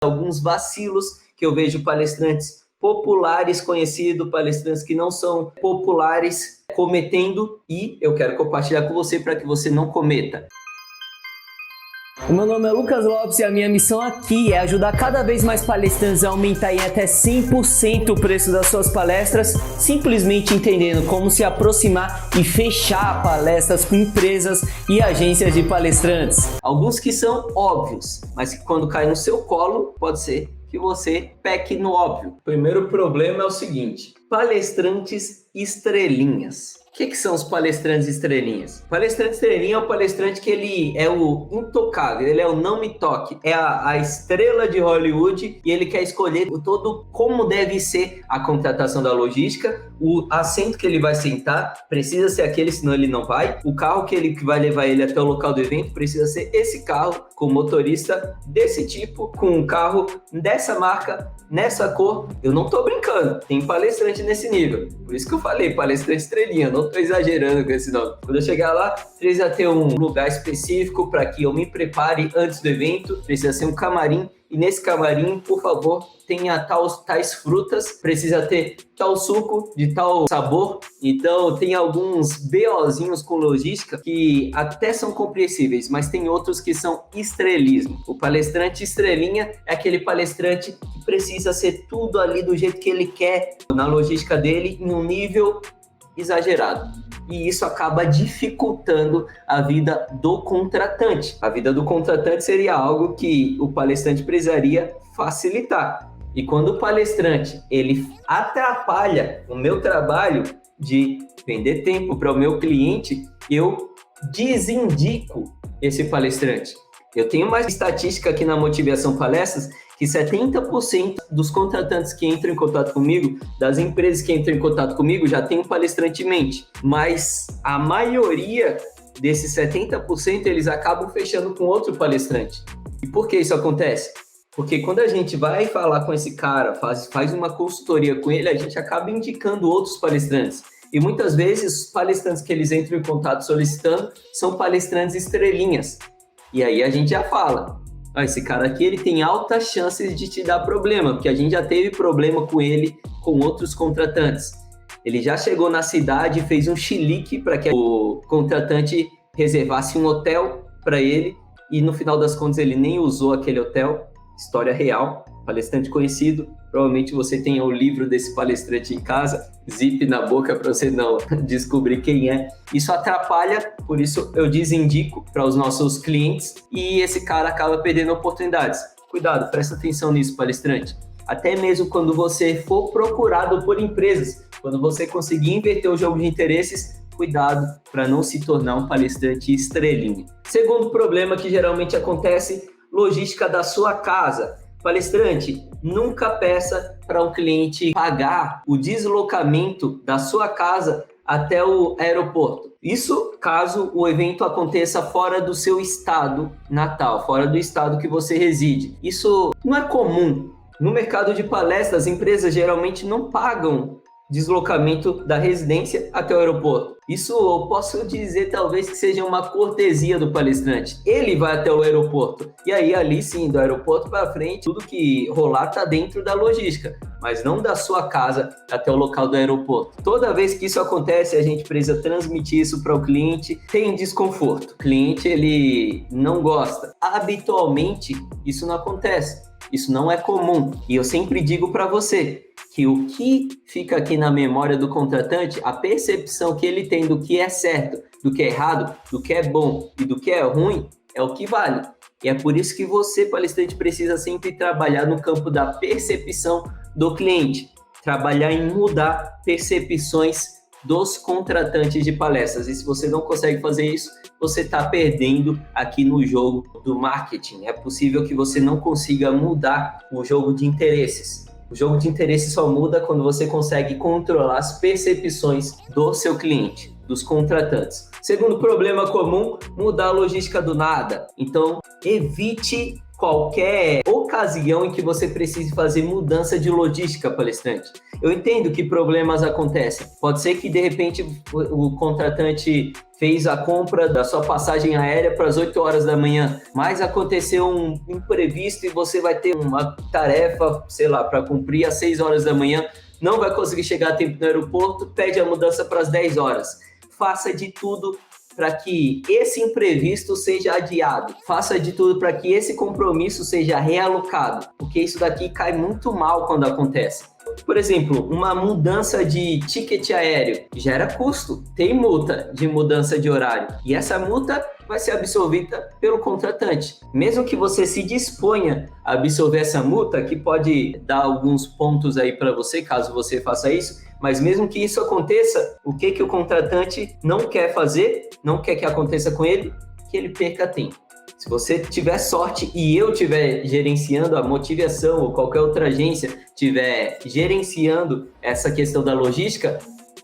alguns vacilos que eu vejo palestrantes populares, conhecidos, palestrantes que não são populares cometendo, e eu quero compartilhar com você para que você não cometa. O meu nome é Lucas Lopes e a minha missão aqui é ajudar cada vez mais palestrantes a aumentar em até 100% o preço das suas palestras, simplesmente entendendo como se aproximar e fechar palestras com empresas e agências de palestrantes. Alguns que são óbvios, mas que quando cai no seu colo, pode ser que você peque no óbvio. O primeiro problema é o seguinte: palestrantes estrelinhas. O que são os palestrantes estrelinhas? Palestrante estrelinha é o palestrante que ele é o intocável, ele é o não me toque, é a estrela de Hollywood e ele quer escolher todo como deve ser a contratação da logística, o assento que ele vai sentar precisa ser aquele, senão ele não vai, o carro que vai levar ele até o local do evento precisa ser esse carro, com motorista desse tipo, com um carro dessa marca, nessa cor. Eu não tô brincando, tem palestrante nesse nível, por isso que eu falei palestrante estrelinha, não tô exagerando com esse nome. Quando eu chegar lá, precisa ter um lugar específico para que eu me prepare antes do evento, precisa ser um camarim, e nesse camarim, por favor, tenha tais frutas, precisa ter tal suco de tal sabor. Então, tem alguns BOzinhos com logística que até são compreensíveis, mas tem outros que são estrelismo. O palestrante estrelinha é aquele palestrante que precisa ser tudo ali do jeito que ele quer, na logística dele, em um nível exagerado. E isso acaba dificultando a vida do contratante. A vida do contratante seria algo que o palestrante precisaria facilitar. E quando o palestrante ele atrapalha o meu trabalho de vender tempo para o meu cliente, eu desindico esse palestrante. Eu tenho uma estatística aqui na Motivação Palestras que 70% dos contratantes que entram em contato comigo, das empresas que entram em contato comigo, já tem um palestrante em mente. Mas a maioria desses 70% eles acabam fechando com outro palestrante. E por que isso acontece? Porque quando a gente vai falar com esse cara, faz uma consultoria com ele, a gente acaba indicando outros palestrantes. E muitas vezes os palestrantes que eles entram em contato solicitando são palestrantes estrelinhas. E aí a gente já fala, esse cara aqui ele tem altas chances de te dar problema, porque a gente já teve problema com ele, com outros contratantes. Ele já chegou na cidade e fez um chilique para que o contratante reservasse um hotel para ele, e no final das contas ele nem usou aquele hotel. História real, palestrante conhecido. Provavelmente você tem o livro desse palestrante em casa, zip na boca para você não descobrir quem é. Isso atrapalha, por isso eu desindico para os nossos clientes e esse cara acaba perdendo oportunidades. Cuidado, presta atenção nisso, palestrante. Até mesmo quando você for procurado por empresas, quando você conseguir inverter o jogo de interesses, cuidado para não se tornar um palestrante estrelinha. Segundo problema que geralmente acontece, logística da sua casa. Palestrante, nunca peça para um cliente pagar o deslocamento da sua casa até o aeroporto. Isso caso o evento aconteça fora do seu estado natal, fora do estado que você reside. Isso não é comum. No mercado de palestras, as empresas geralmente não pagam deslocamento da residência até o aeroporto. Isso eu posso dizer talvez que seja uma cortesia do palestrante. Ele vai até o aeroporto. E aí ali sim, do aeroporto para frente, tudo que rolar está dentro da logística, mas não da sua casa até o local do aeroporto. Toda vez que isso acontece, a gente precisa transmitir isso para o cliente. Tem desconforto. O cliente ele não gosta. Habitualmente isso não acontece. Isso não é comum. E eu sempre digo para você que o que fica aqui na memória do contratante, a percepção que ele tem do que é certo, do que é errado, do que é bom e do que é ruim, é o que vale. E é por isso que você, palestrante, precisa sempre trabalhar no campo da percepção do cliente, trabalhar em mudar percepções dos contratantes de palestras. E se você não consegue fazer isso, você está perdendo aqui no jogo do marketing. É possível que você não consiga mudar o jogo de interesses. O jogo de interesse só muda quando você consegue controlar as percepções do seu cliente, dos contratantes. Segundo problema comum, mudar a logística do nada. Então, evite qualquer ocasião em que você precise fazer mudança de logística, palestrante. Eu entendo que problemas acontecem. Pode ser que, de repente, o contratante fez a compra da sua passagem aérea para as 8 horas da manhã, mas aconteceu um imprevisto e você vai ter uma tarefa, sei lá, para cumprir às 6 horas da manhã, não vai conseguir chegar a tempo no aeroporto, pede a mudança para as 10 horas. Faça de tudo para que esse imprevisto seja adiado. Faça de tudo para que esse compromisso seja realocado, porque isso daqui cai muito mal quando acontece. Por exemplo, uma mudança de ticket aéreo gera custo, tem multa de mudança de horário e essa multa vai ser absorvida pelo contratante. Mesmo que você se disponha a absorver essa multa, que pode dar alguns pontos aí para você, caso você faça isso, mas mesmo que isso aconteça, o que o contratante não quer fazer, não quer que aconteça com ele, que ele perca tempo. Se você tiver sorte e eu estiver gerenciando a Motivação ou qualquer outra agência estiver gerenciando essa questão da logística,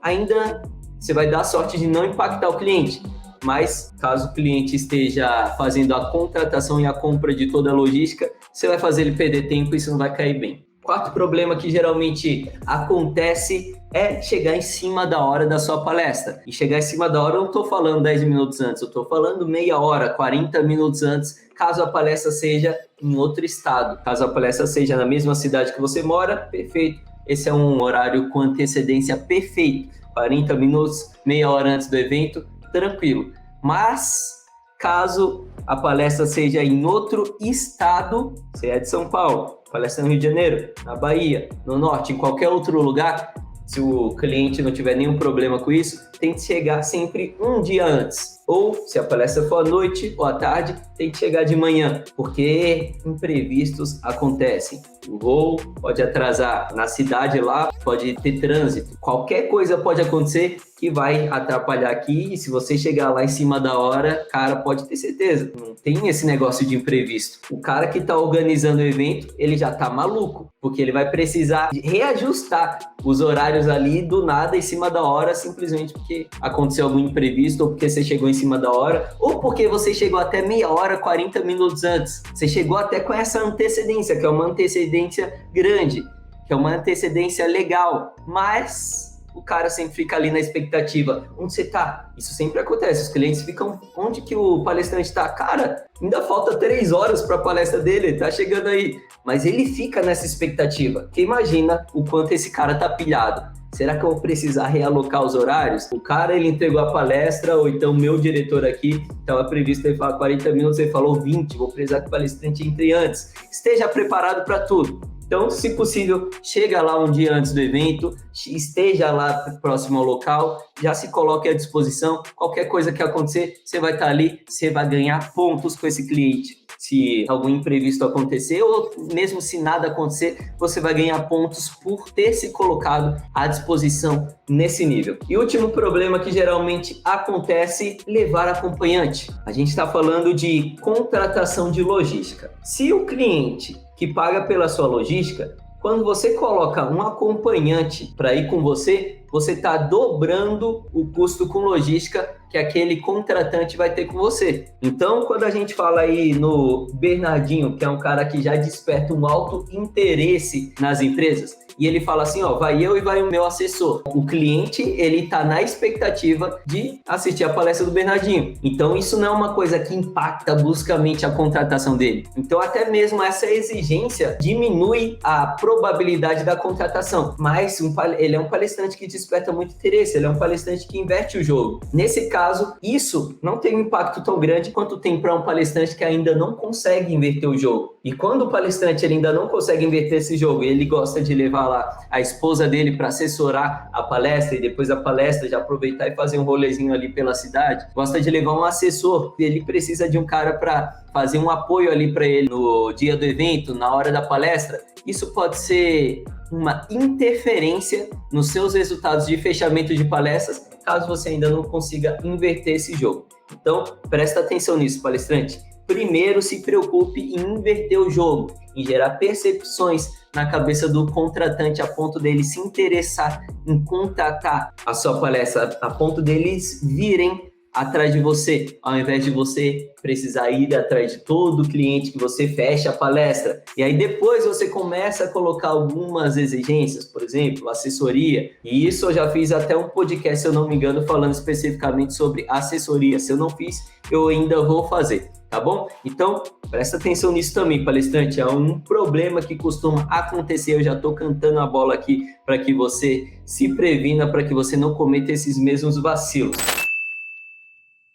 ainda você vai dar sorte de não impactar o cliente. Mas caso o cliente esteja fazendo a contratação e a compra de toda a logística, você vai fazer ele perder tempo e isso não vai cair bem. Quarto problema que geralmente acontece é chegar em cima da hora da sua palestra. E chegar em cima da hora, eu não estou falando 10 minutos antes, eu estou falando meia hora, 40 minutos antes, caso a palestra seja em outro estado. Caso a palestra seja na mesma cidade que você mora, perfeito. Esse é um horário com antecedência perfeito. 40 minutos, meia hora antes do evento, tranquilo. Mas, caso a palestra seja em outro estado, você é de São Paulo, palestra no Rio de Janeiro, na Bahia, no Norte, em qualquer outro lugar, se o cliente não tiver nenhum problema com isso, tem que chegar sempre um dia antes. Ou, se a palestra for à noite ou à tarde, tem que chegar de manhã, porque imprevistos acontecem. O voo pode atrasar, na cidade lá pode ter trânsito. Qualquer coisa pode acontecer que vai atrapalhar aqui, e se você chegar lá em cima da hora, cara, pode ter certeza, não tem esse negócio de imprevisto. O cara que está organizando o evento, ele já está maluco, porque ele vai precisar reajustar os horários ali do nada, em cima da hora, simplesmente porque aconteceu algum imprevisto, ou porque você chegou em cima da hora, ou porque você chegou até meia hora, 40 minutos antes. Você chegou até com essa antecedência, que é uma antecedência grande, que é uma antecedência legal, mas o cara sempre fica ali na expectativa. Onde você tá? Isso sempre acontece. Os clientes ficam, onde que o palestrante tá? Cara, ainda falta 3 horas para a palestra dele, tá chegando aí. Mas ele fica nessa expectativa. Porque imagina o quanto esse cara tá pilhado. Será que eu vou precisar realocar os horários? O cara, ele entregou a palestra, ou então meu diretor aqui, estava previsto ele falar 40 minutos, ele falou 20, vou precisar que o palestrante entre antes. Esteja preparado para tudo. Então, se possível, chega lá um dia antes do evento, esteja lá próximo ao local, já se coloque à disposição. Qualquer coisa que acontecer, você vai estar ali, você vai ganhar pontos com esse cliente. Se algum imprevisto acontecer, ou mesmo se nada acontecer, você vai ganhar pontos por ter se colocado à disposição nesse nível. E o último problema que geralmente acontece, levar acompanhante. A gente está falando de contratação de logística. Se o cliente que paga pela sua logística, quando você coloca um acompanhante para ir com você, você está dobrando o custo com logística que aquele contratante vai ter com você. Então, quando a gente fala aí no Bernardinho, que é um cara que já desperta um alto interesse nas empresas, e ele fala assim, ó, vai eu e vai o meu assessor. O cliente, ele tá na expectativa de assistir a palestra do Bernardinho. Então, isso não é uma coisa que impacta bruscamente a contratação dele. Então, até mesmo essa exigência diminui a probabilidade da contratação. Mas ele é um palestrante que desperta muito interesse, ele é um palestrante que inverte o jogo. Nesse caso, isso não tem um impacto tão grande quanto tem para um palestrante que ainda não consegue inverter o jogo. E quando o palestrante ele ainda não consegue inverter esse jogo, ele gosta de levar lá a esposa dele para assessorar a palestra e depois a palestra já aproveitar e fazer um rolezinho ali pela cidade, gosta de levar um assessor, ele precisa de um cara para fazer um apoio ali para ele no dia do evento, na hora da palestra. Isso pode ser uma interferência nos seus resultados de fechamento de palestras, caso você ainda não consiga inverter esse jogo. Então, presta atenção nisso, palestrante. Primeiro, se preocupe em inverter o jogo, em gerar percepções na cabeça do contratante a ponto dele se interessar em contratar a sua palestra, a ponto deles virem atrás de você, ao invés de você precisar ir atrás de todo cliente que você fecha a palestra. E aí depois você começa a colocar algumas exigências, por exemplo, assessoria. E isso eu já fiz até um podcast, se eu não me engano, falando especificamente sobre assessoria. Se eu não fiz, eu ainda vou fazer, tá bom? Então, presta atenção nisso também, palestrante. É um problema que costuma acontecer. Eu já estou cantando a bola aqui para que você se previna, para que você não cometa esses mesmos vacilos.